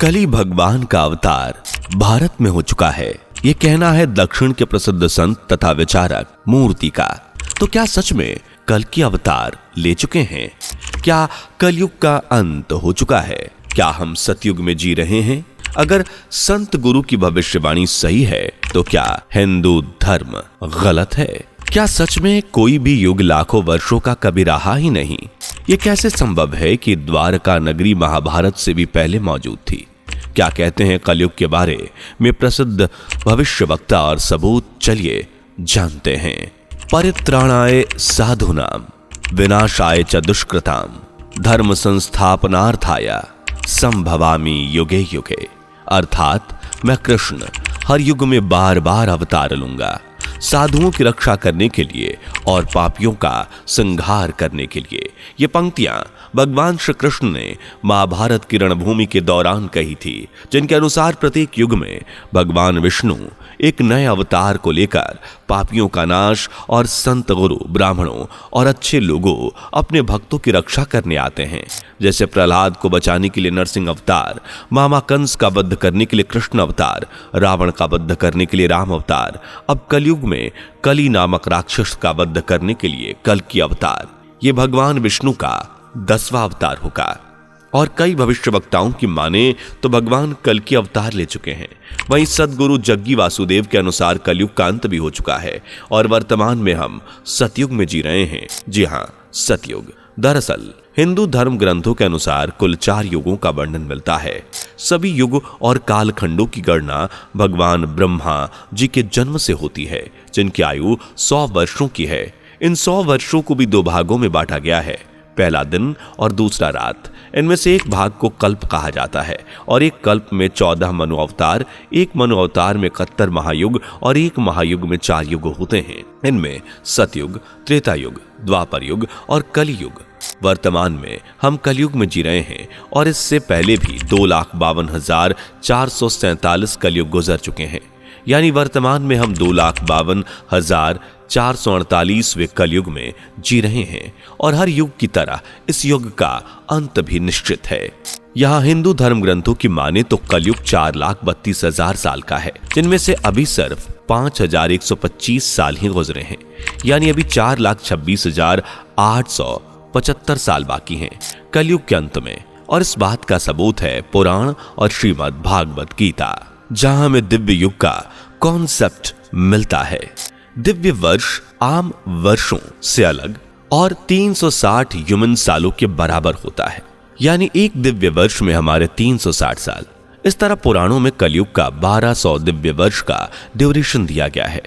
कली भगवान का अवतार भारत में हो चुका है, ये कहना है दक्षिण के प्रसिद्ध संत तथा विचारक मूर्ति का। तो क्या सच में कल की अवतार ले चुके हैं? क्या कलयुग का अंत हो चुका है? क्या हम सतयुग में जी रहे हैं? अगर संत गुरु की भविष्यवाणी सही है तो क्या हिंदू धर्म गलत है? क्या सच में कोई भी युग लाखों वर्षों का कभी रहा ही नहीं? ये कैसे संभव है कि द्वारका नगरी महाभारत से भी पहले मौजूद थी? क्या कहते हैं कलयुग के बारे में प्रसिद्ध भविष्यवक्ता और सबूत, चलिए जानते हैं। परित्राणाय साधूनाम विनाशाय च दुष्कृताम धर्म संस्थापनार्थाय संभवामि युगे युगे। अर्थात मैं कृष्ण हर युग में बार बार अवतार लूंगा, साधुओं की रक्षा करने के लिए और पापियों का संहार करने के लिए। ये पंक्तियां भगवान श्री कृष्ण ने महाभारत की रणभूमि के दौरान कही थी, जिनके अनुसार प्रत्येक युग में भगवान विष्णु एक नए अवतार को लेकर पापियों का नाश और संत गुरु ब्राह्मणों और अच्छे लोगों अपने भक्तों की रक्षा करने आते हैं। जैसे प्रहलाद को बचाने के लिए नरसिंह अवतार, मामा कंस का वध करने के लिए कृष्ण अवतार, रावण का वध करने के लिए राम अवतार, अब कलयुग में कली नामक राक्षस का वध करने के लिए कल्कि अवतार। ये भगवान विष्णु का 10वां अवतार होगा। और कई भविष्यवक्ताओं की माने तो भगवान कल्कि अवतार ले चुके हैं। वहीं सदगुरु जग्गी वासुदेव के अनुसार कलयुग का अंत भी हो चुका है और वर्तमान में हम सतयुग में जी रहे हैं। जी हाँ, सतयुग। दरअसल हिंदू धर्म ग्रंथों के अनुसार कुल 4 युगों का वर्णन मिलता है। सभी युग और कालखंडों की गणना भगवान ब्रह्मा जी के जन्म से होती है, जिनकी आयु 100 वर्षों की है। इन 100 वर्षों को भी 2 भागों में बांटा गया है, पहला दिन और दूसरा रात। इनमें से एक भाग को कल्प कहा जाता है और एक कल्प में 14 मनु अवतार, एक मनु अवतार में 71 महायुग और एक महायुग में 4 युग होते हैं। इनमें सतयुग, त्रेता युग, द्वापर युग और कलियुग। वर्तमान में हम कलयुग में जी रहे हैं और इससे पहले भी 2,52,447 कलयुग गुजर चुके हैं। यानी वर्तमान में हम 2,52,448वें कलयुग में जी रहे हैं और हर युग की तरह इस युग का अंत भी निश्चित है। यहाँ हिंदू धर्म ग्रंथों की माने तो कलयुग 4,32,000 साल का है, जिनमें से अभी सिर्फ 5,125 साल ही गुजरे हैं। यानी अभी 4,26,875 साल बाकी हैं कलयुग के अंत में। और इस बात का सबूत है पुराण और श्रीमद् भागवत गीता, जहां हमें दिव्य युग का कॉन्सेप्ट मिलता है। दिव्य वर्ष आम वर्षों से अलग और 360 ह्यूमन सालों के बराबर होता है। यानी एक दिव्य वर्ष में हमारे 360 साल। इस तरह पुराणों में कलयुग का 1200 दिव्य वर्ष का ड्यूरेशन दिया गया है।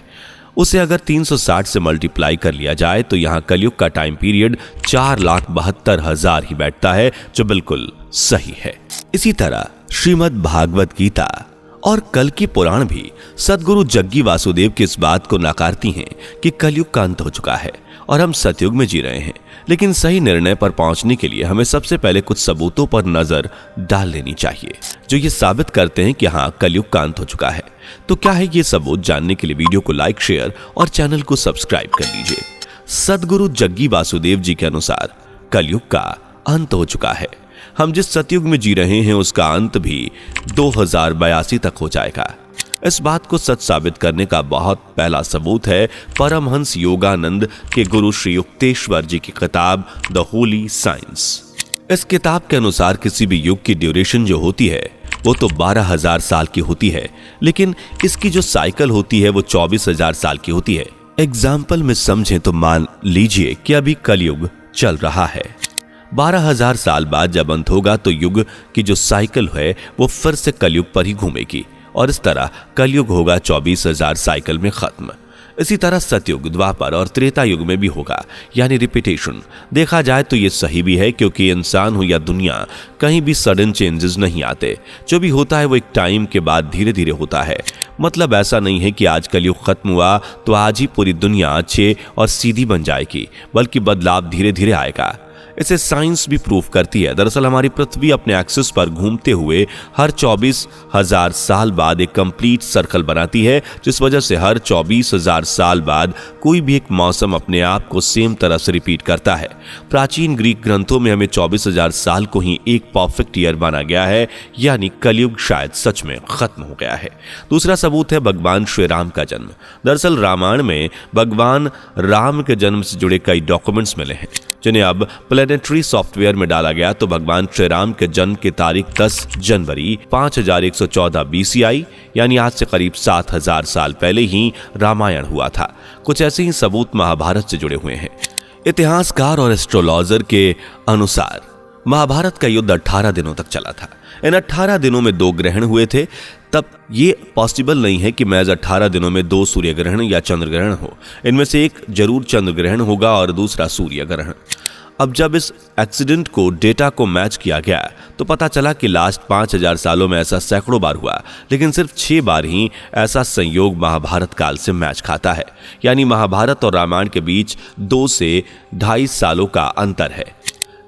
उसे अगर 360 से मल्टीप्लाई कर लिया जाए तो यहाँ कलयुग का टाइम पीरियड 4,72,000 ही बैठता है, जो बिल्कुल सही है। इसी तरह श्रीमद् भागवत गीता और कल्कि पुराण भी सदगुरु जग्गी वासुदेव की इस बात को नकारती हैं कि कलयुग का अंत हो चुका है और हम सतयुग में जी रहे हैं। लेकिन सही निर्णय पर पहुंचने के लिए हमें सबसे पहले कुछ सबूतों पर नजर डाल लेनी चाहिए, जो ये साबित करते हैं कि हाँ, कलयुग का अंत हो चुका है। तो क्या है ये सबूत? जानने के लिए वीडियो को लाइक, शेयर और चैनल को सब्सक्राइब कर लीजिए। सदगुरु जग्गी वासुदेव जी के अनुसार कलयुग का अंत हो चुका है। हम जिस सतयुग में जी रहे हैं उसका अंत भी 2082 तक हो जाएगा। इस बात को सच साबित करने का बहुत पहला सबूत है परमहंस योगानंद के गुरु श्री युक्तेश्वर जी की किताब द होली साइंस। इस किताब के अनुसार किसी भी युग की ड्यूरेशन जो होती है वो तो 12,000 साल की होती है, लेकिन इसकी जो साइकिल होती है वो 24,000 साल की होती है। एग्जाम्पल में समझें तो मान लीजिए कि अभी कलयुग चल रहा है। 12,000 साल बाद जब अंत होगा तो युग की जो साइकिल है वो फिर से कलयुग पर ही घूमेगी और इस तरह कलयुग होगा 24,000 साइकिल में खत्म। इसी तरह सतयुग, द्वापर और त्रेता युग में भी होगा, यानी रिपीटेशन। देखा जाए तो ये सही भी है, क्योंकि इंसान हो या दुनिया, कहीं भी सडन चेंजेस नहीं आते। जो भी होता है वो एक टाइम के बाद धीरे धीरे होता है। मतलब ऐसा नहीं है कि आज कलयुग खत्म हुआ तो आज ही पूरी दुनिया अच्छे और सीधी बन जाएगी, बल्कि बदलाव धीरे धीरे आएगा। इसे साइंस भी प्रूव करती है। दरअसल हमारी पृथ्वी अपने एक्सिस पर घूमते हुए हर 24,000 साल बाद एक कंप्लीट सर्कल बनाती है, जिस वजह से हर 24,000 साल बाद कोई भी एक मौसम अपने आप को सेम तरह से रिपीट करता है। प्राचीन ग्रीक ग्रंथों में हमें 24,000 साल को ही एक परफेक्ट ईयर माना गया है, यानी कलयुग शायद सच में खत्म हो गया है। दूसरा सबूत है भगवान श्री राम का जन्म। दरअसल रामायण में भगवान राम के जन्म से जुड़े कई डॉक्यूमेंट्स मिले हैं, जिन्हें अब प्लेनेटरी सॉफ्टवेयर में डाला गया तो भगवान श्री राम के जन्म की तारीख 10 जनवरी 5114 BCI यानी आज से करीब 7,000 साल पहले ही रामायण हुआ था। कुछ ऐसे ही सबूत महाभारत से जुड़े हुए हैं। इतिहासकार और एस्ट्रोलॉजर के अनुसार महाभारत का युद्ध 18 दिनों तक चला था। इन 18 दिनों में 2 ग्रहण हुए थे। तब ये पॉसिबल नहीं है कि महज 18 दिनों में 2 सूर्य ग्रहण या चंद्र ग्रहण हो। इनमें से एक जरूर चंद्र ग्रहण होगा और दूसरा सूर्य ग्रहण। अब जब इस एक्सीडेंट को डेटा को मैच किया गया तो पता चला कि लास्ट 5,000 सालों में ऐसा सैकड़ों बार हुआ, लेकिन सिर्फ 6 बार ही ऐसा संयोग महाभारत काल से मैच खाता है। यानी महाभारत और रामायण के बीच 2 से 2.5 सालों का अंतर है,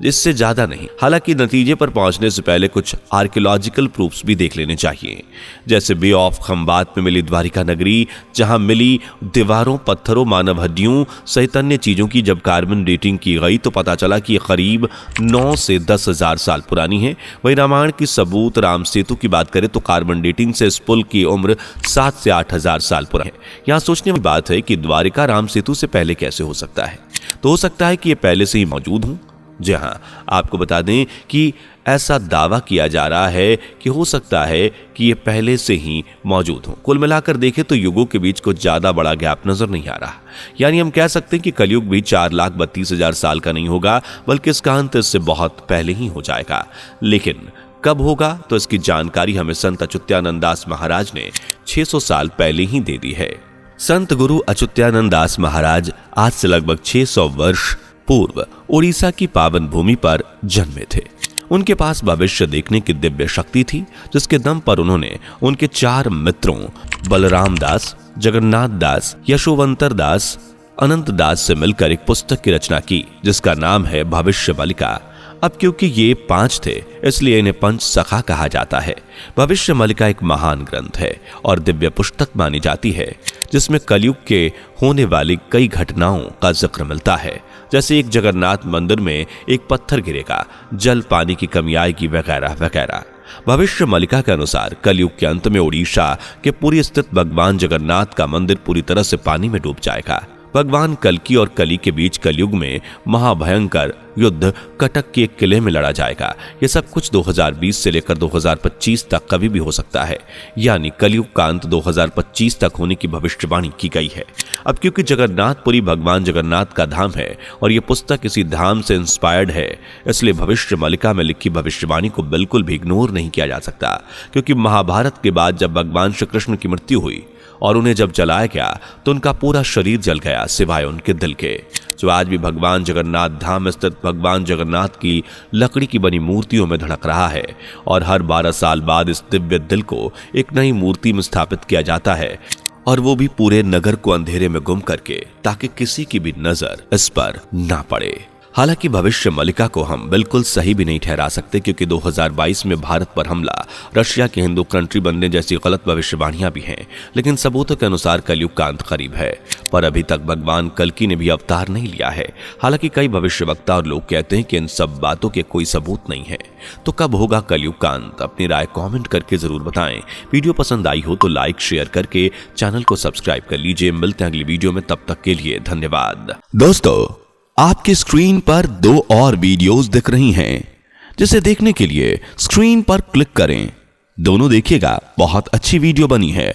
इससे ज्यादा नहीं। हालांकि नतीजे पर पहुंचने से पहले कुछ आर्कियोलॉजिकल प्रूफ्स भी देख लेने चाहिए, जैसे बे ऑफ खंबात में मिली द्वारिका नगरी, जहां मिली दीवारों, पत्थरों, मानव हड्डियों सहित अन्य चीजों की जब कार्बन डेटिंग की गई तो पता चला कि करीब 9 से 10,000 साल पुरानी है। वहीं रामायण की सबूत राम सेतु की बात करें तो कार्बन डेटिंग से इस पुल की उम्र 7 से 8,000 साल पुरानी है। यहाँ सोचने की बात है कि द्वारिका राम सेतु से पहले कैसे हो सकता है। तो हो सकता है कि ये पहले से ही मौजूद हूं। जी हाँ, आपको बता दें कि ऐसा दावा किया जा रहा है कि हो सकता है कि ये पहले से ही मौजूद हो। कुल मिलाकर देखें तो युगों के बीच कुछ ज्यादा बड़ा गैप नजर नहीं आ रहा। यानी हम कह सकते हैं कि कलयुग भी 4,32,000 साल का नहीं होगा, बल्कि इसका अंत इससे बहुत पहले ही हो जाएगा। लेकिन कब होगा तो इसकी जानकारी हमें संत अच्युतानंद दास महाराज ने 600 साल पहले ही दे दी है। संत गुरु अच्युतानंद दास महाराज आज से लगभग 600 वर्ष पूर्व उड़ीसा की पावन भूमि पर जन्मे थे। उनके पास भविष्य देखने की दिव्य शक्ति थी, जिसके दम पर उन्होंने उनके 4 मित्रों बलराम दास, जगन्नाथ दास, यशोवंतर दास, अनंत दास से मिलकर एक पुस्तक की रचना की, जिसका नाम है भविष्य मलिका। अब क्योंकि ये 5 थे इसलिए इन्हें पंच सखा कहा जाता है। भविष्य मलिका एक महान ग्रंथ है और दिव्य पुस्तक मानी जाती है, जिसमें कलयुग के होने वाली कई घटनाओं का जिक्र मिलता है, जैसे एक जगन्नाथ मंदिर में एक पत्थर गिरेगा, जल पानी की कमी आएगी, वगैरह वगैरह। भविष्य मलिका के अनुसार कलयुग के अंत में उड़ीसा के पुरी स्थित भगवान जगन्नाथ का मंदिर पूरी तरह से पानी में डूब जाएगा। भगवान कल्कि और कली के बीच कलयुग में महाभयंकर युद्ध कटक के एक किले में लड़ा जाएगा। यह सब कुछ 2020 से लेकर 2025 तक कभी भी हो सकता है, यानी कलयुग का अंत 2025 तक होने की भविष्यवाणी की गई है। अब क्योंकि जगन्नाथपुरी भगवान जगन्नाथ का धाम है और यह पुस्तक इसी धाम से इंस्पायर्ड है, इसलिए भविष्य मलिका में लिखी भविष्यवाणी को बिल्कुल भी इग्नोर नहीं किया जा सकता। क्योंकि महाभारत के बाद जब भगवान श्री कृष्ण की मृत्यु हुई और उन्हें जब जलाया गया तो उनका पूरा शरीर जल गया सिवाय उनके दिल के, जो आज भी भगवान जगन्नाथ धाम स्थित भगवान जगन्नाथ की लकड़ी की बनी मूर्तियों में धड़क रहा है। और हर 12 साल बाद इस दिव्य दिल को एक नई मूर्ति में स्थापित किया जाता है, और वो भी पूरे नगर को अंधेरे में गुम करके, ताकि किसी की भी नजर इस पर ना पड़े। हालांकि भविष्य मलिका को हम बिल्कुल सही भी नहीं ठहरा सकते, क्योंकि 2022 में भारत पर हमला, रशिया के हिंदू कंट्री बनने जैसी गलत भविष्यवाणियां भी हैं। लेकिन सबूतों के अनुसार कलयुग का अंत करीब है, पर अभी तक भगवान कल्कि ने भी अवतार नहीं लिया है। हालांकि कई भविष्यवक्ता और लोग कहते हैं कि इन सब बातों के कोई सबूत नहीं है। तो कब होगा कलयुग का अंत? अपनी राय कॉमेंट करके जरूर बताएं। वीडियो पसंद आई हो तो लाइक शेयर करके चैनल को सब्सक्राइब कर लीजिए। मिलते हैं अगली वीडियो में, तब तक के लिए धन्यवाद। दोस्तों, आपकी स्क्रीन पर 2 और वीडियोस दिख रही हैं, जिसे देखने के लिए स्क्रीन पर क्लिक करें। दोनों देखिएगा, बहुत अच्छी वीडियो बनी है।